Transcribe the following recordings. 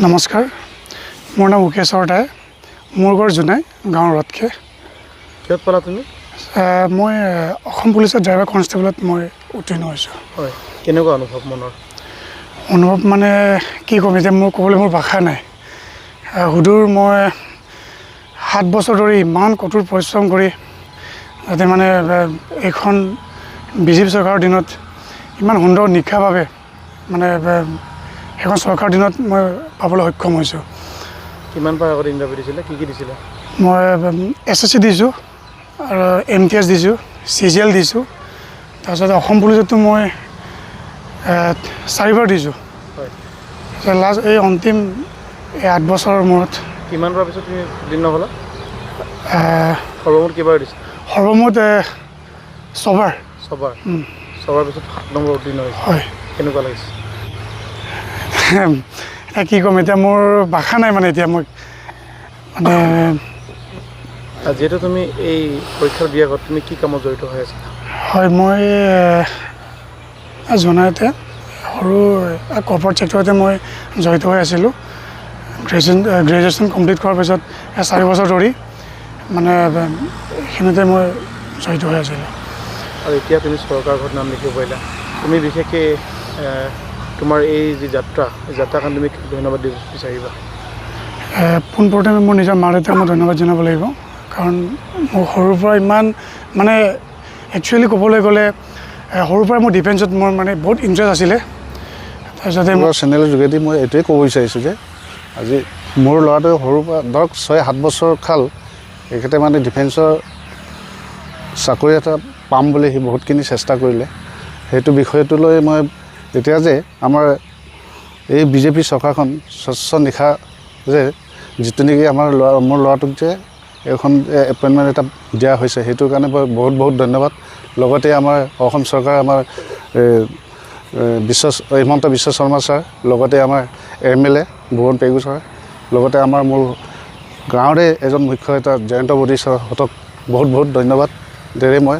নমস্কাৰ, মোৰ নাম উকেশ্বৰ ৰায়। মোৰ ঘৰ জোনাই, গাঁৱৰ ৰথখে। কিহত পালা তুমি? মই অসম পুলিচৰ ড্ৰাইভাৰ কনষ্টেবলত মই উত্তীৰ্ণ হৈছোঁ। হয়, কেনেকুৱা অনুভৱ মনৰ? অনুভৱ মানে কি ক'ম, এতিয়া মোৰ ক'বলৈ মোৰ ভাষা নাই। সুদূৰ মই 7 বছৰ ধৰি ইমান কঠোৰ পৰিশ্ৰম কৰি যাতে মানে এইখন বিজেপি চৰকাৰৰ দিনত ইমান সুন্দৰ নিশাভাৱে মানে সেইখন চৰকাৰৰ দিনত মই পাবলৈ সক্ষম হৈছোঁ। কিমান পাৰ আগত ইণ্টাৰভিউ দিছিলে, কি দিছিলে? মই SSC দিছোঁ আৰু MTS দিছোঁ, CGL দিছোঁ। তাৰপিছত অসম পুলিচতো মই 4বাৰ দিছোঁ। হয়, লাষ্ট এই অন্তিম 8 বছৰৰ মূৰত। কিমান বাৰ পিছত তুমি উত্তীৰ্ণ হ'লা? সৰ্বমুঠ কেইবাৰ দিছে? সৰ্বমুঠ 6বাৰ। ছবাৰ পিছত 7 নম্বৰ উত্তীৰ্ণ হৈছে। হয়। কেনেকুৱা লাগিছে? কি ক'ম, এতিয়া মোৰ ভাষা নাই মানে এতিয়া মই মানে যিহেতু তুমি এই পৰীক্ষা দিয়াৰ আগত তুমি কি কামত জড়িত হৈ আছা? হয়, মই জোনাইতে সৰু কৰ্পৰেট ছেক্টৰতে মই জড়িত হৈ আছিলোঁ। গ্ৰেজুৱেশ্যন কমপ্লিট কৰাৰ পিছত 4 বছৰ ধৰি মানে এইখিনিতে মই জড়িত হৈ আছিলোঁ। আৰু এতিয়া তুমি চৰকাৰৰ নাম লিখিব পাৰিলা। তুমি বিশেষকৈ তোমাৰ এই যি যাত্ৰা, এই যাত্ৰাৰ কাৰণে তুমি ধন্যবাদ দিব বিচাৰিবা? পোনপ্ৰথমে মোৰ নিজৰ মা দেউতাক মই ধন্যবাদ জনাব লাগিব, কাৰণ মোৰ সৰুৰ পৰা ইমান মানে একচুৱেলি ক'বলৈ গ'লে সৰুৰ পৰাই মোৰ ডিফেন্সত মোৰ মানে বহুত ইণ্টাৰেষ্ট আছিলে। তাৰপিছতে মোৰ চেনেলৰ যোগেদি মই এইটোৱে ক'ব বিচাৰিছোঁ যে আজি মোৰ ল'ৰাটোৱে সৰুৰ পৰা ধৰক 6-7 বছৰ কাল এখেতে মানে ডিফেন্সৰ চাকৰি এটা পাম বুলি সি বহুতখিনি চেষ্টা কৰিলে। সেইটো বিষয়টো লৈ মই এতিয়া যে আমাৰ এই বিজেপি চৰকাৰখন স্বচ্ছ নিশা যে যিটো নেকি মোৰ ল'ৰাটোক যে এখন এপইণ্টমেণ্ট এটা দিয়া হৈছে, সেইটোৰ কাৰণে মই বহুত ধন্যবাদ। লগতে আমাৰ অসম চৰকাৰ, আমাৰ হিমন্ত বিশ্ব শৰ্মা ছাৰ, লগতে আমাৰ MLA ভুৱন পেগু ছাৰ, লগতে আমাৰ মোৰ গাঁৱৰে এজন মুখ্য এটা জয়ন্ত বডি ছাৰহঁতক বহুত ধন্যবাদ দেৰে মই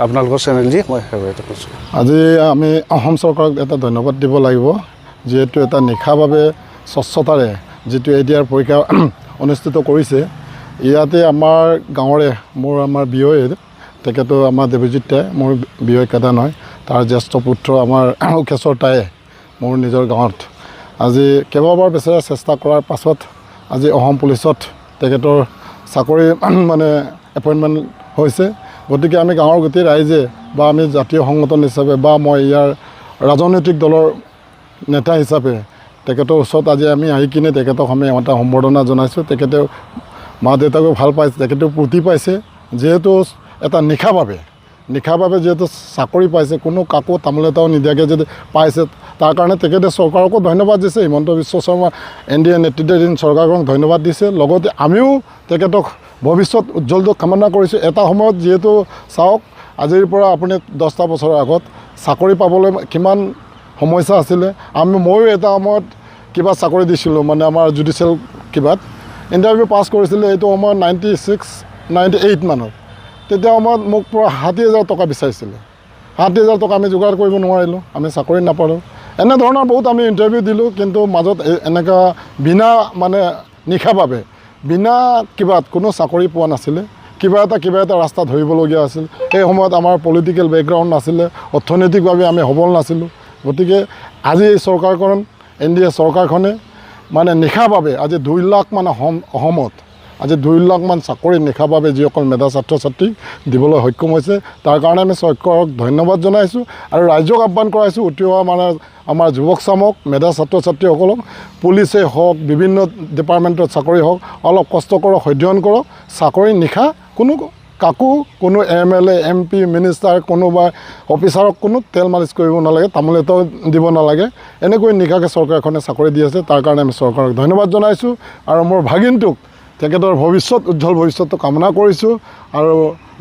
আপোনালোকৰ চেনেল দি মই সেৱা কৰিছোঁ। আজি আমি অসম চৰকাৰক এটা ধন্যবাদ দিব লাগিব, যিহেতু এটা নিশাভাৱে স্বচ্ছতাৰে যিটো এডিআৰ পৰীক্ষা অনুষ্ঠিত কৰিছে। ইয়াতে আমাৰ গাঁৱৰে আমাৰ বিয়ৈৰ তেখেতো আমাৰ দেৱজিৎ দাই, মোৰ বিয়ৈ কেদাৰ নহয়, তাৰ জ্যেষ্ঠ পুত্ৰ আমাৰ উকেশ্বৰ দায়ে মোৰ নিজৰ গাঁৱত আজি কেইবাবাৰ বেচেৰা চেষ্টা কৰাৰ পাছত আজি অসম পুলিচত তেখেতৰ চাকৰি মানে এপইণ্টমেণ্ট হৈছে। গতিকে আমি গাঁৱৰ গোটেই ৰাইজে বা আমি জাতীয় সংগঠন হিচাপে বা মই ইয়াৰ ৰাজনৈতিক দলৰ নেতা হিচাপে তেখেতৰ ওচৰত আজি আমি আহি কিনে তেখেতক আমি এটা সম্বৰ্ধনা জনাইছোঁ। তেখেতে মা দেউতাকো ভাল পাইছে, তেখেতেও ফূৰ্তি পাইছে, যিহেতু এটা নিশাভাৱে যিহেতু চাকৰি পাইছে, কোনো কাকো তামোল এটাও নিদিয়াকৈ যদি পাইছে, তাৰ কাৰণে তেখেতে চৰকাৰকো ধন্যবাদ দিছে। হিমন্ত বিশ্ব শৰ্মা NDA নেতৃত্বাধীন চৰকাৰক ধন্যবাদ দিছে। লগতে আমিও তেখেতক ভৱিষ্যত উজ্জ্বলটো কামনা কৰিছোঁ। এটা সময়ত যিহেতু চাওক, আজিৰ পৰা আপুনি 10টা বছৰৰ আগত চাকৰি পাবলৈ কিমান সমস্যা আছিলে। ময়ো এটা সময়ত কিবা চাকৰি দিছিলোঁ, মানে আমাৰ জুডিচিয়েল কিবাত ইণ্টাৰভিউ পাছ কৰিছিলোঁ। এইটো সময়ত 96-98 মানত। তেতিয়া সময়ত মোক পূৰা 60,000 টকা বিচাৰিছিলে। 60,000 টকা আমি যোগাৰ কৰিব নোৱাৰিলোঁ, আমি চাকৰি নাপালোঁ। এনেধৰণৰ বহুত আমি ইণ্টাৰভিউ দিলোঁ, কিন্তু মাজত এনেকুৱা বিনা মানে নিশাভাৱে বিনা কিবাত কোনো চাকৰি পোৱা নাছিলে। কিবা এটা ৰাস্তা ধৰিবলগীয়া আছিল। সেই সময়ত আমাৰ পলিটিকেল বেকগ্ৰাউণ্ড নাছিলে, অৰ্থনৈতিকভাৱে আমি সবল নাছিলোঁ। গতিকে আজি এই চৰকাৰখন NDA চৰকাৰখনে মানে নিশাভাৱে আজি 2 লাখ মানে অসমত আজি 2 লাখ মান চাকৰি নিশাভাৱে যিসকল মেধা ছাত্ৰ ছাত্ৰীক দিবলৈ সক্ষম হৈছে, তাৰ কাৰণে আমি চৰকাৰক ধন্যবাদ জনাইছোঁ আৰু ৰাইজক আহ্বান কৰাইছোঁ, উঠি অহা মানে আমাৰ যুৱক চামক মেধা ছাত্ৰ ছাত্ৰীসকলক পুলিচেই হওক, বিভিন্ন ডিপাৰ্টমেণ্টত চাকৰি হওক, অলপ কষ্ট কৰক, অধ্যয়ন কৰক। চাকৰি নিশা কোনো MLA MP মিনিষ্টাৰ কোনোবা অফিচাৰক কোনো তেল মালিচ কৰিব নালাগে, তামোল এটাও দিব নালাগে। এনেকৈ নিশাকৈ চৰকাৰখনে চাকৰি দি আছে, তাৰ কাৰণে আমি চৰকাৰক ধন্যবাদ জনাইছোঁ। আৰু মোৰ ভাগিনটোক তেখেতৰ উজ্জ্বল ভৱিষ্যতটো কামনা কৰিছোঁ। আৰু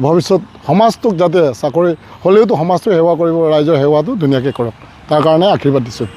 ভৱিষ্যত সমাজটোক যাতে চাকৰি হ'লেওতো সমাজটোক সেৱা কৰিব, ৰাইজৰ সেৱাটো ধুনীয়াকৈ কৰক, তাৰ কাৰণে আশীৰ্বাদ দিছোঁ।